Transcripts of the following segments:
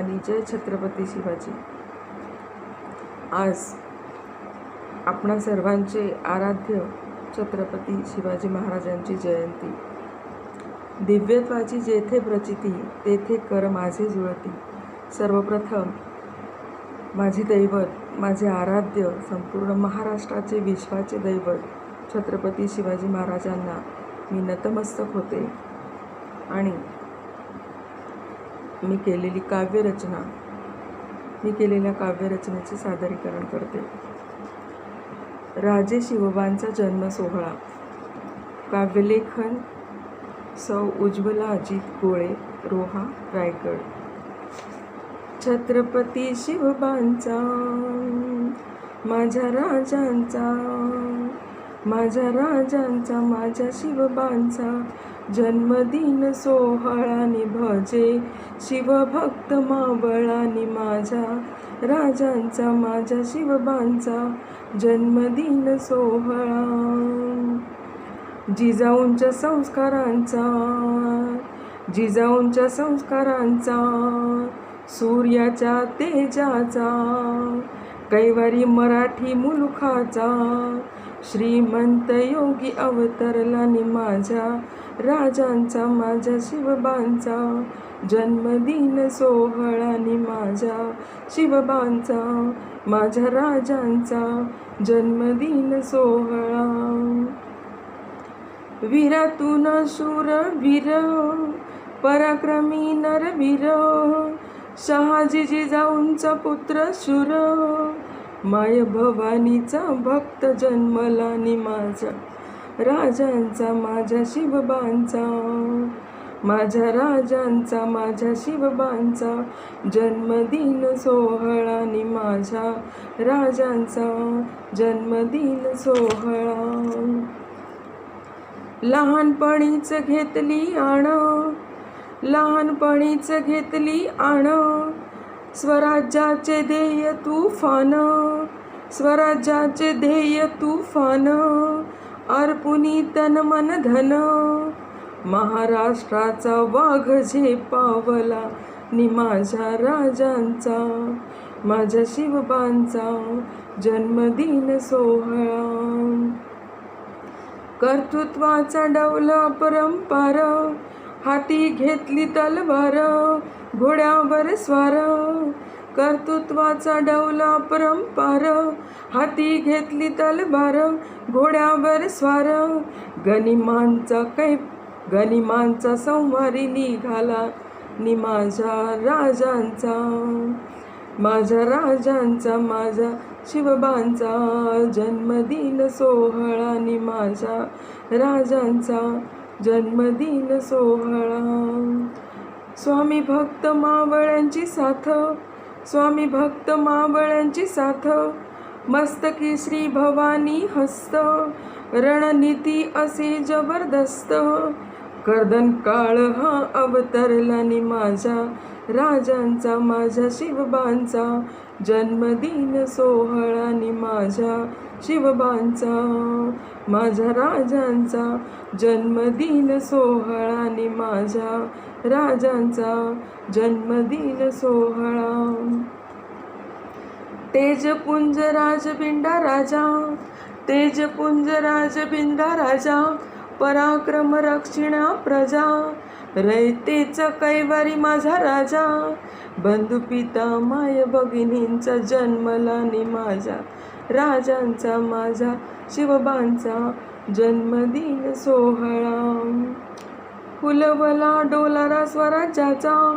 आणि जय छत्रपती शिवाजी. आज आपणा सर्वांचे आराध्य छत्रपती शिवाजी महाराजांची जयंती. दिव्यत्वाची जेथे प्रचिती, तेथे कर माझे जुळती. सर्वप्रथम माझे दैवत, माझे आराध्य, संपूर्ण महाराष्ट्राचे विश्वाचे दैवत छत्रपती शिवाजी महाराजांना मी नतमस्तक होते आणि मी केलेल्या काव्यरचनेचे सादरीकरण करते. राजे शिवबांचा जन्म सोहळा. काव्यलेखन सौ उज्ज्वला अजित गोळे, रोहा, रायगड. छत्रपती शिवबांचा, माझ्या राजांचा, माझ्या शिवबांचा जन्मदिन सोहळ्याने भजे शिवभक्त मावळाने. माझ्या राजांचा, माझ्या शिवबांचा जन्मदिन सोहळा. जिजाऊंच्या संस्कारांचा, सूर्याच्या तेजाचा, कैवारी मराठी मुलुखाचा श्रीमंत योगी अवतरला नि. माझ्या राजांचा, माझ्या शिवबांचा जन्मदिन सोहळा नि. माझ्या शिवबांचा, माझ्या राजांचा जन्मदिन सोहळा. वीरातून शूरवीर, पराक्रमी नरवीर, शहाजी जिजाऊंचा पुत्र शूर, माय भवानीचा भक्त जन्मला नि. माझ्या राजांचा, माझ्या शिवबांचा, माझ्या राजांचा, माझ्या शिवबांचा जन्मदिन सोहळा नि. माझ्या राजांचा जन्मदिन सोहळा. लहानपणीच घेतली आण, स्वराज्याचे ध्येय तुफान, अर्पुनी तन मन धन, महाराष्ट्राचा वाघ झेपावला नि. माझ्या राजांचा, माझ्या शिवबांचा जन्मदिन सोहळा. कर्तृत्वाचा डौल अपरंपार, हाती घेतली तलवार, घोड्यावर स्वार. कर्तृत्वाचा डौल अपरंपार, हाती घेतली तलवार, घोड्यावर स्वार. गनिमांचा संवारी निघाला नि. माझ्या राजांचा, माझ्या राजांचा, माझ्या शिवबांचा जन्मदिन सोहळा नि. माझ्या राजांचा जन्मदिन सोहळा. स्वामी भक्त मावळ्यांची साथ, मस्तकी श्री भवानी हस्त, रणनीती असे जबरदस्त, कर्दन काळ हा अवतरला नि. माझ्या राजांचा, माझ्या शिवबांचा जन्मदिन सोहळा नि. माझ्या शिवबांचा, माझ्या राजांचा जन्मदिन सोहळा नि. माझ्या राजांचा जन्मदिन सोहळा. तेजपुंज राजबिंडा राजा, पराक्रम रक्षिणा प्रजा, रयतेच कैवारी माझा राजा, बंधुपिता माय भगिनींचा जन्मला नि. माझ्या राजांचा, माझ्या शिवबांचा जन्मदिन सोहळा. फुलवला डोलारा स्वराज्याचा,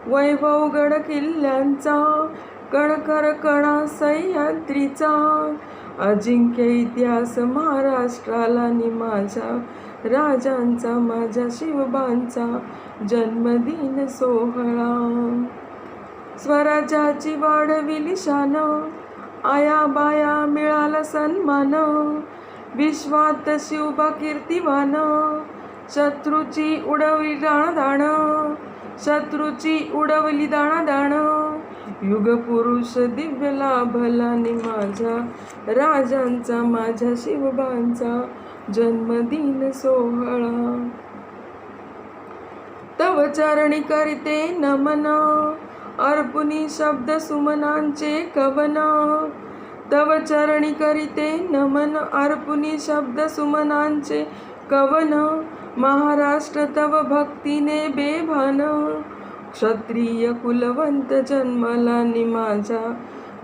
वैभव गड किल्ल्यांचा, कणखर कणा सह्याद्रीचा, अजिंक्य इतिहास महाराष्ट्राला नि. माझ्या राजांचा, माझ्या शिवबांचा जन्मदिन सोहळा. स्वराज्याची वाढविली शान, आया बाया मिळाला सन्मान, विश्वात शिवबा कीर्तिवान, शत्रूची उडवली दाणादाण, युगपुरुष दिव्य लाभला नि. माझ्या राजांचा, माझ्या शिवबांचा जन्मदिन सोहळा. तव चरणी करिते नमन, अर्प अर्पुनी शब्द सुमनांचे कवन, तव चरणी करीते नमन. अर्पुनी शब्द सुमनांचे कवन, महाराष्ट्र तव भक्तीने बेभान. क्षत्रिय कुलवंत जन्मला नि माझा,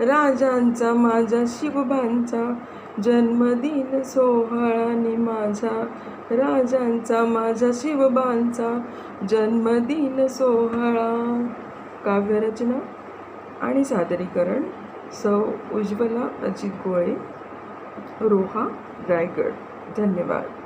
राजांचा माझा शिवबांचा जन्मदिन सोहळा नि माझा, राजांचा माझा शिवबांचा जन्मदिन सोहळा. काव्यरचना आणि सादरीकरण सौ उज्ज्वला अजित गोळे, रोहा, रायगड. धन्यवाद.